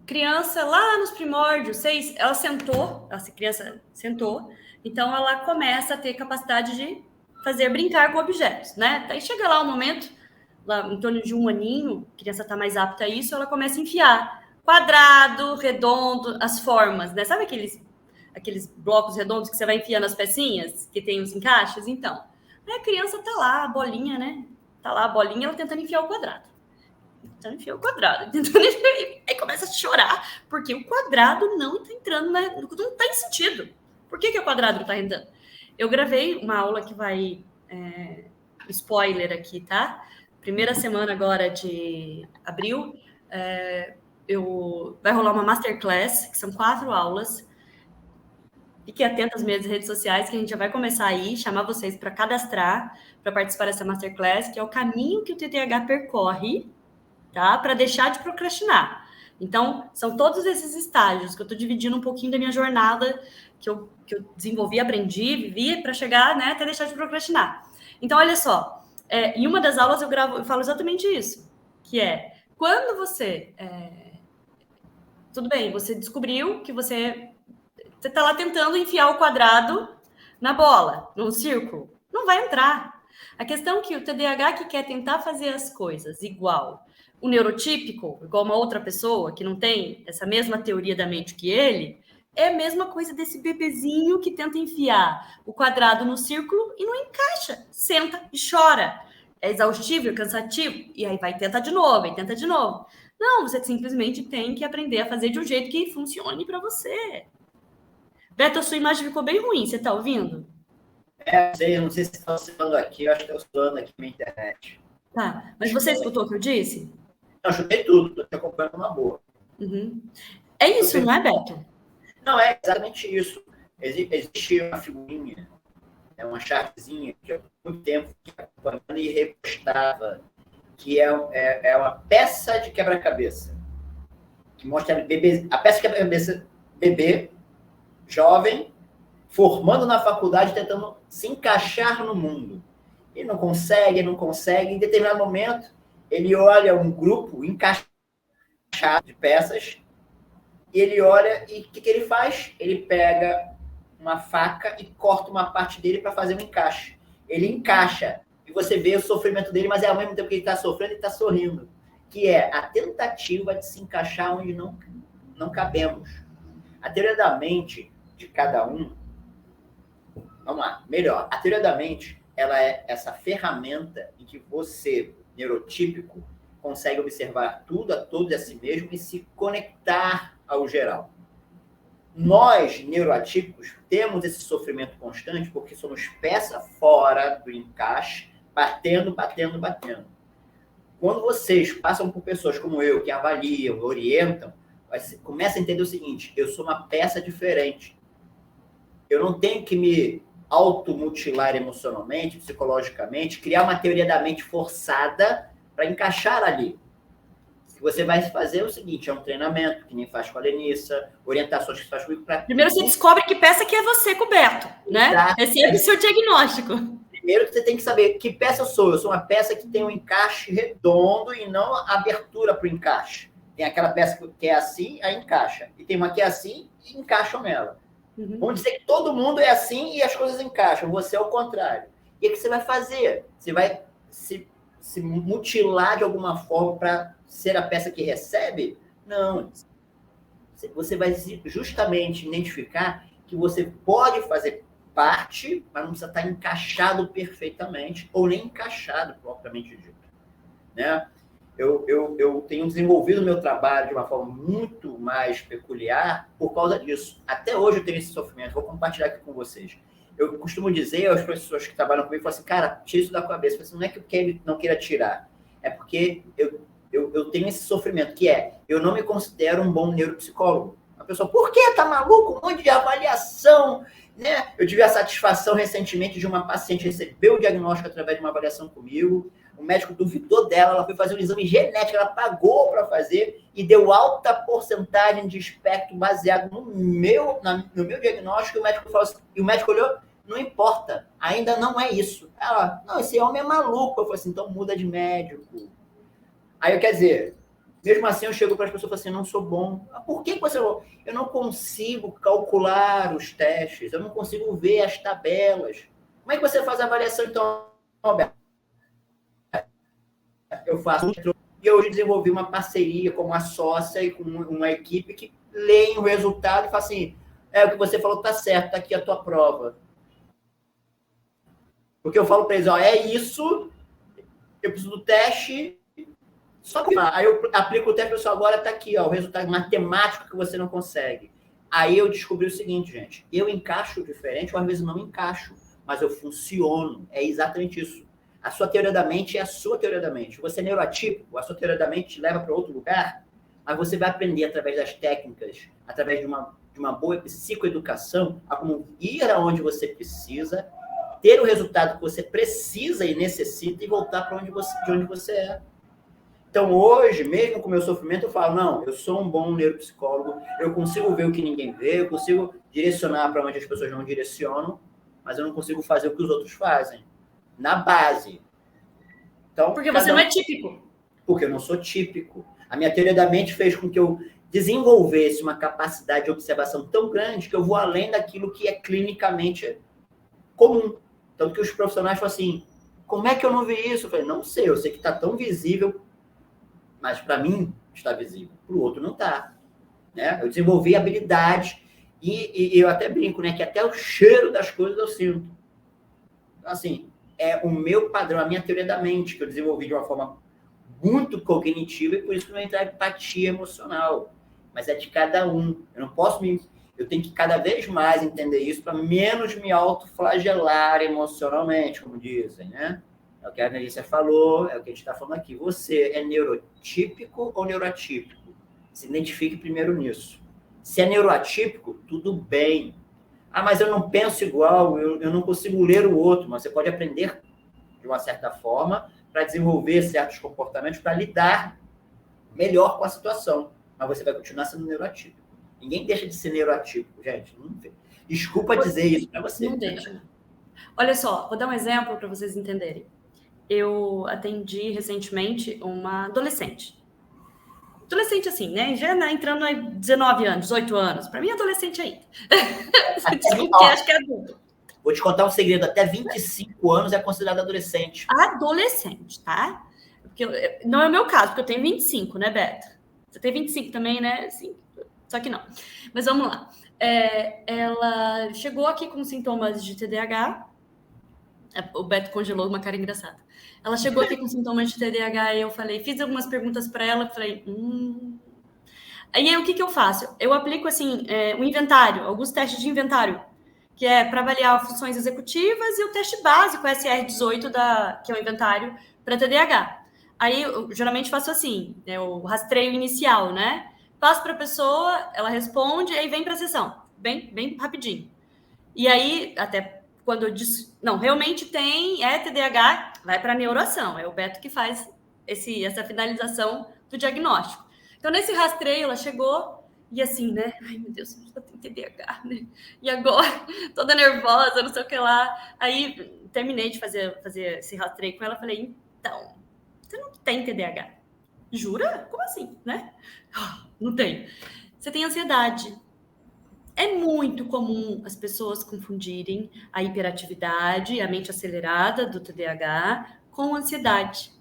Criança, lá nos primórdios, essa criança sentou, então ela começa a ter capacidade de fazer brincar com objetos, né? Aí chega lá um momento, lá em torno de 1 aninho, a criança está mais apta a isso, ela começa a enfiar quadrado, redondo, as formas, né? Sabe aqueles blocos redondos que você vai enfiando as pecinhas, que tem os encaixes? Então, aí a criança tá lá, a bolinha, né? Tá lá a bolinha, ela tentando enfiar o quadrado. Tentando enfiar o quadrado. Aí começa a chorar, porque o quadrado não tá entrando, né? Não tem sentido. Por que o quadrado não tá entrando? Eu gravei uma aula que vai... spoiler aqui, tá? Primeira semana agora de abril, vai rolar uma masterclass, que são 4 aulas. Fiquem atentos às minhas redes sociais, que a gente já vai começar aí, chamar vocês para cadastrar, para participar dessa masterclass, que é o caminho que o TDAH percorre, tá? Para deixar de procrastinar. Então, são todos esses estágios que eu estou dividindo um pouquinho da minha jornada, que eu desenvolvi, aprendi, vivi, para chegar, né, até deixar de procrastinar. Então, olha só, em uma das aulas eu falo exatamente isso, que é, quando você... tudo bem, você descobriu que você está lá tentando enfiar o quadrado na bola, num círculo. Não vai entrar. A questão é que o TDAH que quer tentar fazer as coisas igual, o neurotípico, igual uma outra pessoa que não tem essa mesma teoria da mente que ele, é a mesma coisa desse bebezinho que tenta enfiar o quadrado no círculo e não encaixa. Senta e chora. É exaustivo, é cansativo. E aí vai tentar de novo, e tenta de novo. Não, você simplesmente tem que aprender a fazer de um jeito que funcione para você. Beto, a sua imagem ficou bem ruim, você tá ouvindo? Eu não sei se você está falando aqui, eu acho que eu estou falando aqui na internet. Tá, mas você escutou o que eu disse? Não, eu chutei tudo, estou te acompanhando uma boa. Uhum. É isso, não é, Beto? Não, é exatamente isso. Existe uma figurinha, uma chartezinha, que eu há muito tempo acompanhando e repostava, que é uma peça de quebra-cabeça, que mostra a peça de quebra-cabeça bebê, jovem, formando na faculdade, tentando se encaixar no mundo. Ele não consegue, em determinado momento, ele olha um grupo encaixado de peças, e ele olha e o que ele faz? Ele pega uma faca e corta uma parte dele para fazer um encaixe. Ele encaixa, e você vê o sofrimento dele, mas ao mesmo tempo que ele está sofrendo, ele está sorrindo, que é a tentativa de se encaixar onde não cabemos. A teoria da mente de cada um. Vamos lá, melhor. A teoria da mente, ela é essa ferramenta em que você, neurotípico, consegue observar tudo, a todos e a si mesmo e se conectar ao geral. Nós, neuroatípicos, temos esse sofrimento constante porque somos peça fora do encaixe, batendo. Quando vocês passam por pessoas como eu, que avaliam, orientam, você começa a entender o seguinte: eu sou uma peça diferente. Eu não tenho que me automutilar emocionalmente, psicologicamente, criar uma teoria da mente forçada para encaixar ali. O que você vai fazer é o seguinte: é um treinamento, que nem faz com a Lenissa, orientações que faz comigo. Primeiro você descobre que peça que é você coberto, né? Exato. Esse é o seu diagnóstico. Primeiro você tem que saber que peça eu sou. Eu sou uma peça que tem um encaixe redondo e não abertura para o encaixe. Tem aquela peça que é assim, aí encaixa. E tem uma que é assim e encaixam nela. Uhum. Vamos dizer que todo mundo é assim e as coisas encaixam. Você é o contrário. E o que você vai fazer? Você vai se mutilar de alguma forma para ser a peça que recebe? Não. Você vai justamente identificar que você pode fazer parte, mas não precisa estar encaixado perfeitamente, ou nem encaixado propriamente dito. Né? Eu tenho desenvolvido o meu trabalho de uma forma muito mais peculiar por causa disso. Até hoje eu tenho esse sofrimento, vou compartilhar aqui com vocês. Eu costumo dizer às pessoas que trabalham comigo, assim, cara, tira isso da cabeça. Eu falo assim, não é que ele não queira tirar, é porque eu tenho esse sofrimento, que é, eu não me considero um bom neuropsicólogo. A pessoa, por que? Tá maluco? Um monte de avaliação, né? Eu tive a satisfação recentemente de uma paciente receber o diagnóstico através de uma avaliação comigo. O médico duvidou dela, ela foi fazer um exame genético, ela pagou para fazer e deu alta porcentagem de espectro baseado no meu diagnóstico. E o médico olhou, não importa, ainda não é isso. Ela, não, esse homem é maluco. Eu falei assim, então muda de médico. Aí, quer dizer, mesmo assim eu chego para as pessoas e falo assim, não sou bom. Por que você não? Eu não consigo calcular os testes, eu não consigo ver as tabelas. Como é que você faz a avaliação, então, Roberto? Eu faço e hoje desenvolvi uma parceria com uma sócia e com uma equipe que leem o resultado e fala assim, o que você falou está certo, está aqui a tua prova. Porque eu falo para eles, é isso, eu preciso do teste, só que aí eu aplico o teste, pessoal, agora está aqui, o resultado matemático que você não consegue. Aí eu descobri o seguinte, gente, eu encaixo diferente, ou às vezes não encaixo, mas eu funciono, é exatamente isso. A sua teoria da mente é a sua teoria da mente. Você é neuroatípico, a sua teoria da mente te leva para outro lugar, mas você vai aprender através das técnicas, através de uma boa psicoeducação, a como ir aonde você precisa, ter o resultado que você precisa e necessita e voltar para de onde você é. Então, hoje, mesmo com o meu sofrimento, eu falo, não, eu sou um bom neuropsicólogo, eu consigo ver o que ninguém vê, eu consigo direcionar para onde as pessoas não direcionam, mas eu não consigo fazer o que os outros fazem. Na base. Então, porque você não é típico. Porque eu não sou típico. A minha teoria da mente fez com que eu desenvolvesse uma capacidade de observação tão grande que eu vou além daquilo que é clinicamente comum. Tanto que os profissionais falam assim, como é que eu não vi isso? Eu falei, não sei, eu sei que está tão visível, mas para mim está visível, para o outro não está. Né? Eu desenvolvi habilidades e eu até brinco, né, que até o cheiro das coisas eu sinto. Então, assim, é o meu padrão, a minha teoria da mente, que eu desenvolvi de uma forma muito cognitiva e por isso que não entra empatia emocional. Mas é de cada um. Eu tenho que cada vez mais entender isso para menos me autoflagelar emocionalmente, como dizem, né? É o que a Melissa falou, é o que a gente está falando aqui. Você é neurotípico ou neuroatípico? Se identifique primeiro nisso. Se é neuroatípico, tudo bem. Mas eu não penso igual, eu não consigo ler o outro. Mas você pode aprender de uma certa forma para desenvolver certos comportamentos para lidar melhor com a situação. Mas você vai continuar sendo neuroatípico. Ninguém deixa de ser neuroatípico, gente. Desculpa dizer isso para você. Não deixa. Olha só, vou dar um exemplo para vocês entenderem. Eu atendi recentemente uma adolescente. Adolescente assim, né? Já entrando em 19 anos, 18 anos. Para mim, adolescente ainda. Acho que é adulto. Vou te contar um segredo. Até 25 anos é considerado adolescente. Adolescente, tá? Porque não é o meu caso, porque eu tenho 25, né, Beto? Você tem 25 também, né? Sim. Só que não. Mas vamos lá. ela chegou aqui com sintomas de TDAH. O Beto congelou uma cara engraçada. Ela chegou aqui com sintomas de TDAH e eu fiz algumas perguntas para ela, falei, Aí o que eu faço? Eu aplico assim um inventário, alguns testes de inventário, que é para avaliar funções executivas e o teste básico SR18 que é o inventário para TDAH. Aí eu geralmente faço assim, o rastreio inicial, né? Passo para a pessoa, ela responde, aí vem para a sessão, bem rapidinho. E aí, até quando eu disse, não, realmente é TDAH, vai para a neuroação. É o Beto que faz essa finalização do diagnóstico. Então, nesse rastreio, ela chegou e assim, né? Ai, meu Deus, eu tenho TDAH, né? E agora? Toda nervosa, não sei o que lá. Aí, terminei de fazer esse rastreio com ela. Falei, então, você não tem TDAH. Jura? Como assim, né? Não tem. Você tem ansiedade. É muito comum as pessoas confundirem a hiperatividade, a mente acelerada do TDAH com ansiedade.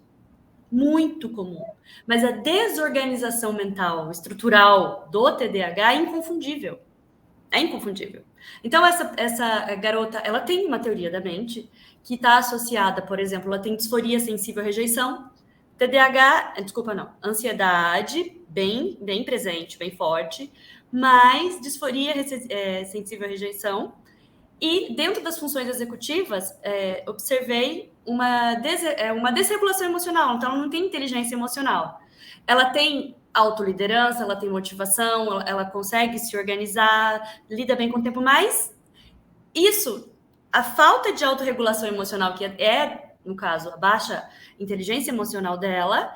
Muito comum. Mas a desorganização mental estrutural do TDAH é inconfundível. É inconfundível. Então, essa garota, ela tem uma teoria da mente que está associada, por exemplo, ela tem disforia sensível à rejeição, ansiedade bem presente, bem forte, mas disforia sensível à rejeição. E dentro das funções executivas, observei uma desregulação emocional. Então, ela não tem inteligência emocional. Ela tem autoliderança, ela tem motivação, ela consegue se organizar, lida bem com o tempo, mas a falta de autorregulação emocional, que no caso, a baixa inteligência emocional dela,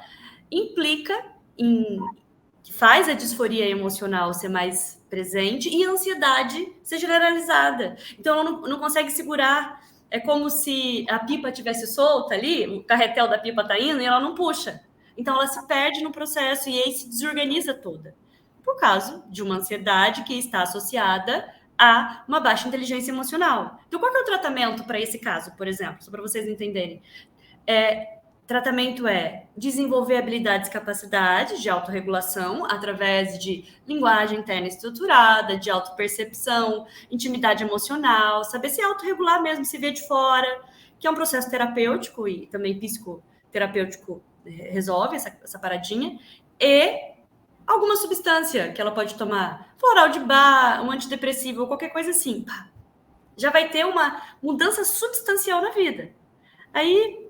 que faz a disforia emocional ser mais presente e a ansiedade ser generalizada. Então, ela não consegue segurar. É como se a pipa tivesse solta ali, o carretel da pipa tá indo e ela não puxa. Então, ela se perde no processo e aí se desorganiza toda. Por causa de uma ansiedade que está associada a uma baixa inteligência emocional. Então, qual que é o tratamento para esse caso, por exemplo? Só para vocês entenderem. Tratamento é desenvolver habilidades e capacidades de autorregulação através de linguagem interna estruturada, de autopercepção, intimidade emocional, saber se autorregular mesmo, se ver de fora, que é um processo terapêutico e também psicoterapêutico, resolve essa paradinha, e alguma substância que ela pode tomar, floral de bar, um antidepressivo ou qualquer coisa assim. Já vai ter uma mudança substancial na vida. Aí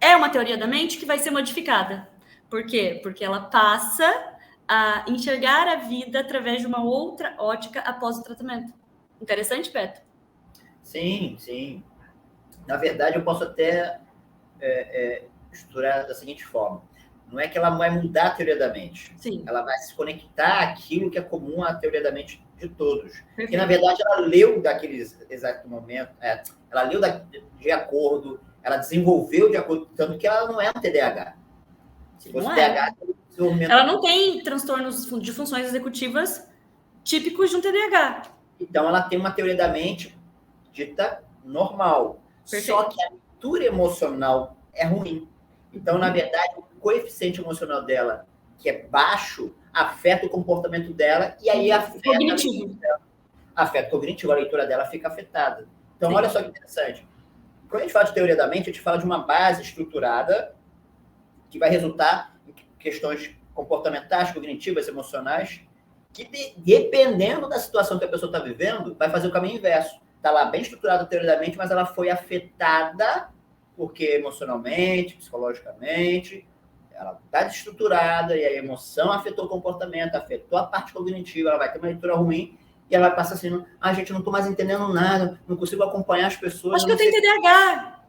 é uma teoria da mente que vai ser modificada. Por quê? Porque ela passa a enxergar a vida através de uma outra ótica após o tratamento. Interessante, Beto? Sim. Na verdade, eu posso até estruturar da seguinte forma. Não é que ela vai mudar a teoria da mente. Sim. Ela vai se conectar àquilo que é comum à teoria da mente de todos. Porque, na verdade, ela leu daqueles exato momento, ela leu de acordo, ela desenvolveu de acordo, tanto que ela não é um TDAH. Se fosse TDAH, ela não tem transtornos de funções executivas típicos de um TDAH. Então, ela tem uma teoria da mente dita normal. Perfeito. Só que a leitura emocional é ruim. Então, na verdade, o coeficiente emocional dela, que é baixo, afeta o comportamento dela e aí afeta o cognitivo. A leitura dela fica afetada. Então, olha só que interessante. Quando a gente fala de teoria da mente, a gente fala de uma base estruturada que vai resultar em questões comportamentais, cognitivas, emocionais, que dependendo da situação que a pessoa está vivendo, vai fazer o caminho inverso. Está lá bem estruturada a teoria da mente, mas ela foi afetada porque emocionalmente, psicologicamente, ela está desestruturada e a emoção afetou o comportamento, afetou a parte cognitiva, ela vai ter uma leitura ruim e ela vai passar assim, gente, não estou mais entendendo nada, não consigo acompanhar as pessoas. Acho que eu tenho TDAH.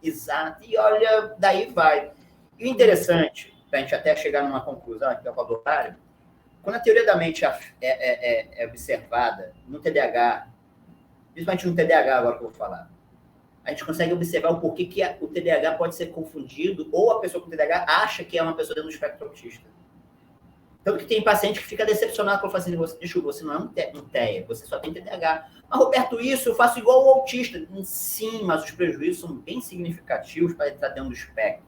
Exato, e olha, daí vai. E o interessante, para a gente até chegar numa conclusão aqui ao horário, quando a teoria da mente é observada no TDAH, principalmente no TDAH agora que eu vou falar, a gente consegue observar o porquê que o TDAH pode ser confundido ou a pessoa com TDAH acha que é uma pessoa dentro do espectro autista. Tanto que tem paciente que fica decepcionado quando eu falo assim, desculpa, você não é um TEA, você só tem TDAH. Mas, Roberto, isso eu faço igual o autista. Sim, mas os prejuízos são bem significativos para entrar dentro do espectro.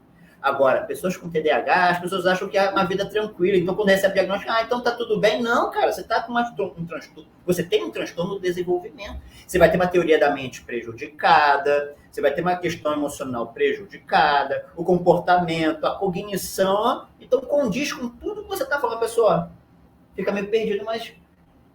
Agora, pessoas com TDAH, as pessoas acham que é uma vida tranquila. Então, quando recebe diagnóstico, então tá tudo bem. Não, cara, você tá com um transtorno. Você tem um transtorno do desenvolvimento. Você vai ter uma teoria da mente prejudicada, você vai ter uma questão emocional prejudicada, o comportamento, a cognição. Então, condiz com tudo que você tá falando, a pessoa fica meio perdida, mas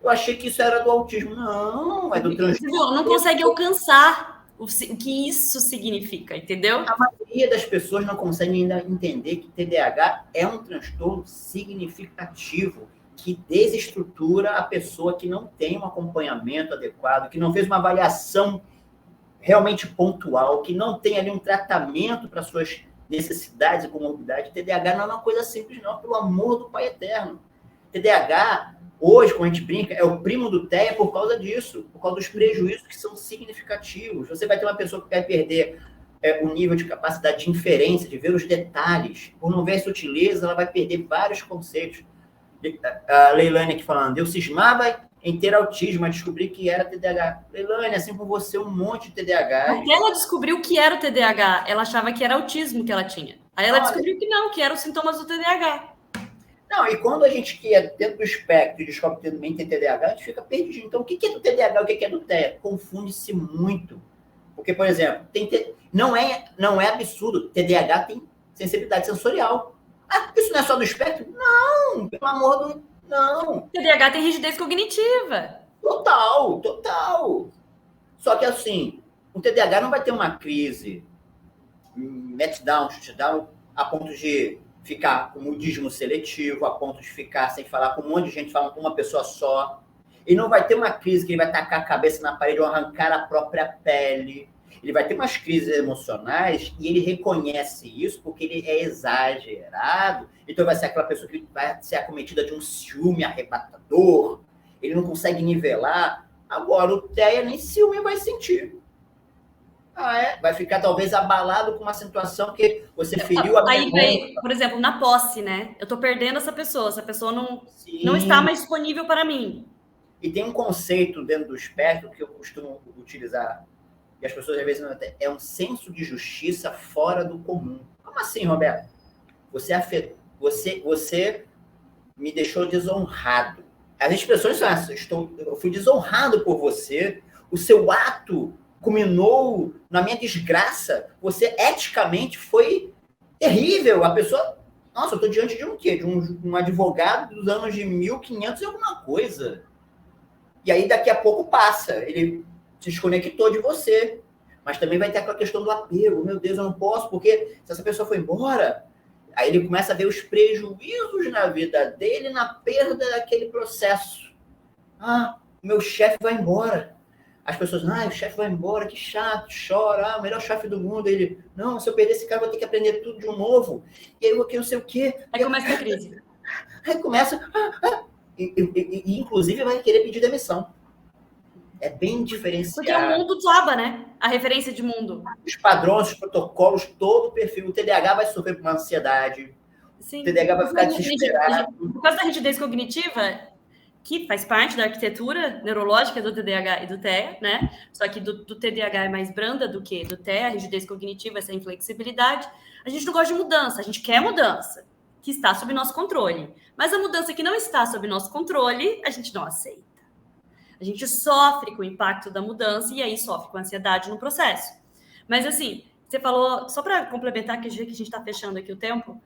eu achei que isso era do autismo. Não, é do transtorno. Não consegue alcançar o que isso significa, entendeu? A maioria das pessoas não consegue ainda entender que TDAH é um transtorno significativo que desestrutura a pessoa que não tem um acompanhamento adequado, que não fez uma avaliação realmente pontual, que não tem ali um tratamento para suas necessidades e comorbidades. TDAH não é uma coisa simples, não, pelo amor do Pai Eterno. TDAH, hoje, quando a gente brinca, é o primo do TEA por causa disso, por causa dos prejuízos que são significativos. Você vai ter uma pessoa que vai perder o nível de capacidade de inferência, de ver os detalhes. Por não ver a sutileza, ela vai perder vários conceitos. A Leilane aqui falando, eu cismava em ter autismo, mas descobri que era TDAH. Leilane, assim como você, um monte de TDAH. Até ela descobriu que era o TDAH, ela achava que era autismo que ela tinha. Aí ela descobriu que não, que eram os sintomas do TDAH. Não, e quando a gente que é dentro do espectro e descobre que também tem TDAH, a gente fica perdido. Então, o que é do TDAH, o que é do TEA? Confunde-se muito. Porque, por exemplo, não é absurdo, TDAH tem sensibilidade sensorial. Ah, isso não é só do espectro? Não, pelo amor do... Não. TDAH tem rigidez cognitiva. Total. Só que assim, o TDAH não vai ter uma crise, meltdown, shutdown, a ponto de ficar com mudismo seletivo, a ponto de ficar sem falar com um monte de gente, falando com uma pessoa só. Ele não vai ter uma crise que ele vai tacar a cabeça na parede ou arrancar a própria pele. Ele vai ter umas crises emocionais e ele reconhece isso porque ele é exagerado. Então vai ser aquela pessoa que vai ser acometida de um ciúme arrebatador. Ele não consegue nivelar. Agora o TEA nem ciúme vai sentir. Vai ficar talvez abalado com uma situação que você feriu a memória. Aí vem, por exemplo, na posse, né? Eu tô perdendo essa pessoa não está mais disponível para mim. E tem um conceito dentro do espectro que eu costumo utilizar, e as pessoas às vezes não entendem, é um senso de justiça fora do comum. Como assim, Roberto? Você me deixou desonrado. As expressões são essas, eu fui desonrado por você, o seu ato culminou na minha desgraça, você eticamente foi terrível. A pessoa, nossa, eu estou diante de um quê? De um advogado dos anos de 1500 e alguma coisa. E aí daqui a pouco passa, ele se desconectou de você. Mas também vai ter aquela questão do apego. Meu Deus, eu não posso, porque se essa pessoa foi embora, aí ele começa a ver os prejuízos na vida dele, na perda daquele processo. Meu chefe vai embora. As pessoas, o chefe vai embora, que chato, chora, o melhor chefe do mundo. Ele, não, se eu perder esse cara, eu vou ter que aprender tudo de novo. E aí eu vou querer não sei o quê. Aí começa a crise. Aí começa, e inclusive vai querer pedir demissão. É bem diferenciado. Porque o mundo saba, né? A referência de mundo. Os padrões, os protocolos, todo o perfil. O TDAH vai sofrer por uma ansiedade. Sim. O TDAH vai ficar desesperado. Por causa da rigidez cognitiva, que faz parte da arquitetura neurológica do TDAH e do TEA, né? Só que do TDAH é mais branda do que do TEA, a rigidez cognitiva, essa inflexibilidade. A gente não gosta de mudança, a gente quer mudança, que está sob nosso controle. Mas a mudança que não está sob nosso controle, a gente não aceita. A gente sofre com o impacto da mudança e aí sofre com ansiedade no processo. Mas assim, você falou, só para complementar, que a gente está fechando aqui o tempo,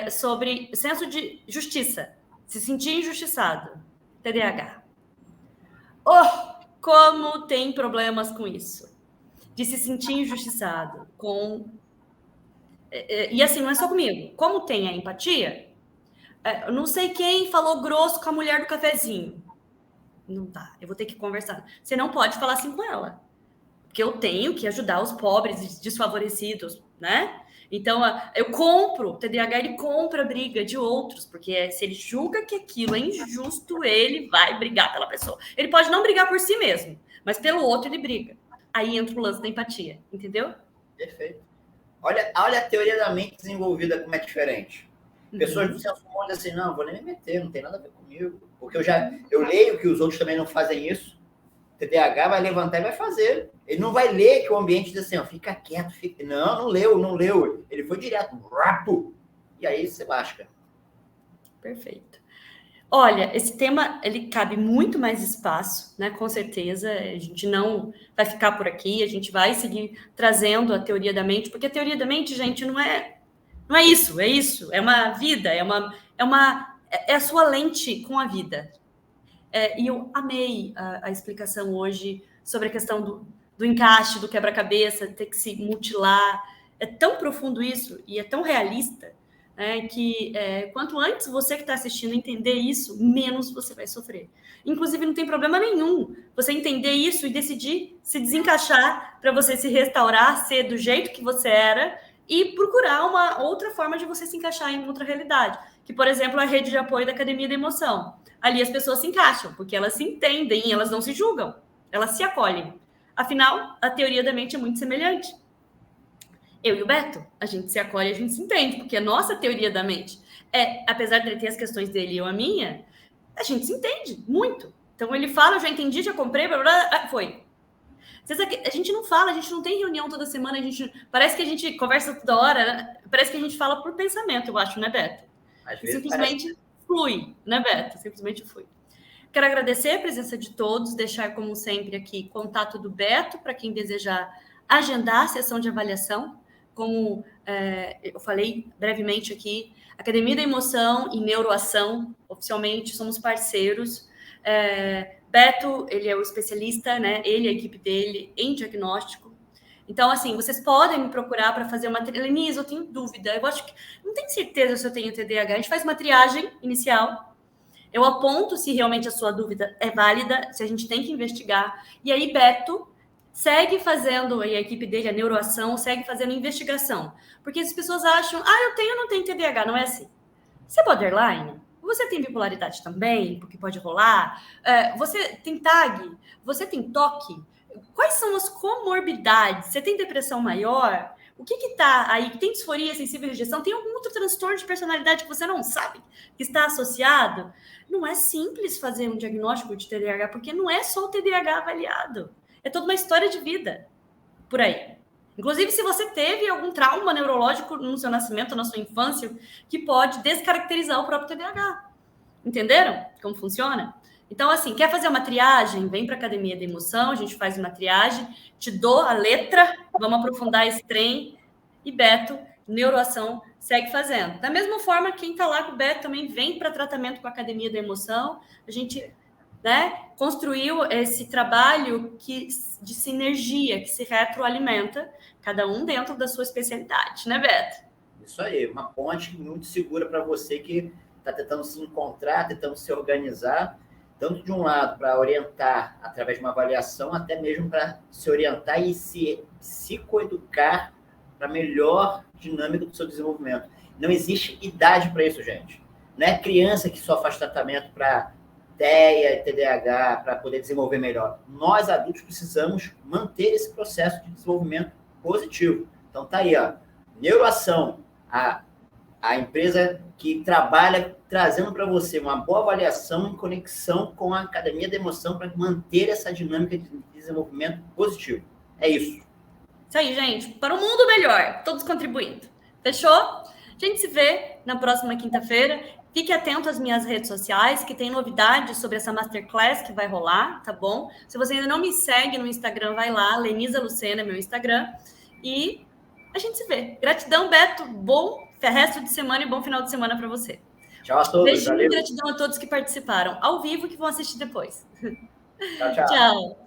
sobre senso de justiça, se sentir injustiçado. TDAH. Como tem problemas com isso. De se sentir injustiçado. E assim, não é só comigo. Como tem a empatia, não sei quem falou grosso com a mulher do cafezinho. Não dá, eu vou ter que conversar. Você não pode falar assim com ela. Porque eu tenho que ajudar os pobres e desfavorecidos, né? Então, eu compro, o TDAH, ele compra a briga de outros, porque se ele julga que aquilo é injusto, ele vai brigar pela pessoa. Ele pode não brigar por si mesmo, mas pelo outro ele briga. Aí entra o lance da empatia, entendeu? Perfeito. Olha a teoria da mente desenvolvida como é diferente. Pessoas do senso comum dizem assim, não vou nem me meter, não tem nada a ver comigo. Porque eu leio que os outros também não fazem isso. TDAH vai levantar e vai fazer. Ele não vai ler que o ambiente diz assim, ó, fica quieto, fica... Não leu. Ele foi direto, rapo, e aí você lasca. Perfeito. Olha, esse tema, ele cabe muito mais espaço, né? Com certeza, a gente não vai ficar por aqui, a gente vai seguir trazendo a teoria da mente, porque a teoria da mente, gente, não é isso, é uma vida, é a sua lente com a vida. E eu amei a explicação hoje sobre a questão do encaixe, do quebra-cabeça, ter que se mutilar. É tão profundo isso e é tão realista, que quanto antes você que está assistindo entender isso, menos você vai sofrer. Inclusive, não tem problema nenhum você entender isso e decidir se desencaixar para você se restaurar, ser do jeito que você era e procurar uma outra forma de você se encaixar em outra realidade. Que, por exemplo, a rede de apoio da Academia da Emoção. Ali as pessoas se encaixam, porque elas se entendem, elas não se julgam, elas se acolhem. Afinal, a teoria da mente é muito semelhante. Eu e o Beto, a gente se acolhe, a gente se entende, porque a nossa teoria da mente apesar de ele ter as questões dele e eu a minha, a gente se entende muito. Então ele fala, eu já entendi, já comprei, blá, blá, foi. A gente não fala, a gente não tem reunião toda semana, parece que a gente conversa toda hora, né? Parece que a gente fala por pensamento, eu acho, né, Beto? Simplesmente flui, né, Beto? Simplesmente flui. Quero agradecer a presença de todos, deixar, como sempre, aqui contato do Beto, para quem desejar agendar a sessão de avaliação. Como eu falei brevemente aqui, Academia da Emoção e Neuroação, oficialmente, somos parceiros. Beto, ele é o especialista, né? Ele e a equipe dele em diagnóstico. Então, assim, vocês podem me procurar para fazer uma... Lenise, eu tenho dúvida. Eu acho que... Não tenho certeza se eu tenho TDAH. A gente faz uma triagem inicial. Eu aponto se realmente a sua dúvida é válida, se a gente tem que investigar. E aí, Beto segue fazendo, e a equipe dele, a Neuroação, segue fazendo investigação. Porque as pessoas acham, eu tenho ou não tenho TDAH. Não é assim. Você é borderline? Você tem bipolaridade também, porque pode rolar? Você tem TAG? Você tem TOC? Quais são as comorbidades? Você tem depressão maior? O que está aí? Tem disforia sensível à rejeição? Tem algum outro transtorno de personalidade que você não sabe que está associado? Não é simples fazer um diagnóstico de TDAH, porque não é só o TDAH avaliado. É toda uma história de vida por aí. Inclusive, se você teve algum trauma neurológico no seu nascimento, na sua infância, que pode descaracterizar o próprio TDAH. Entenderam como funciona? Então, assim, quer fazer uma triagem? Vem para a Academia da Emoção, a gente faz uma triagem, te dou a letra, vamos aprofundar esse trem. E Beto, Neuroação, segue fazendo. Da mesma forma, quem está lá com o Beto também vem para tratamento com a Academia da Emoção. A gente construiu esse trabalho de sinergia, que se retroalimenta, cada um dentro da sua especialidade, né, Beto? Isso aí, uma ponte muito segura para você que está tentando se encontrar, tentando se organizar, tanto de um lado para orientar através de uma avaliação, até mesmo para se orientar e se coeducar para melhor dinâmica do seu desenvolvimento. Não existe idade para isso, gente. Não é criança que só faz tratamento para TEA e TDAH para poder desenvolver melhor. Nós, adultos, precisamos manter esse processo de desenvolvimento positivo. Então, tá aí, ó. Neuroação, a empresa que trabalha trazendo para você uma boa avaliação em conexão com a Academia da Emoção para manter essa dinâmica de desenvolvimento positivo. É isso. Isso aí, gente. Para um mundo melhor, todos contribuindo. Fechou? A gente se vê na próxima quinta-feira. Fique atento às minhas redes sociais, que tem novidades sobre essa Masterclass que vai rolar, tá bom? Se você ainda não me segue no Instagram, vai lá, Lenisa Lucena, meu Instagram. E a gente se vê. Gratidão, Beto. Bom resto de semana e bom final de semana para você. Tchau a todos. Beijinho valeu. E gratidão a todos que participaram, ao vivo e que vão assistir depois. Tchau, tchau. Tchau.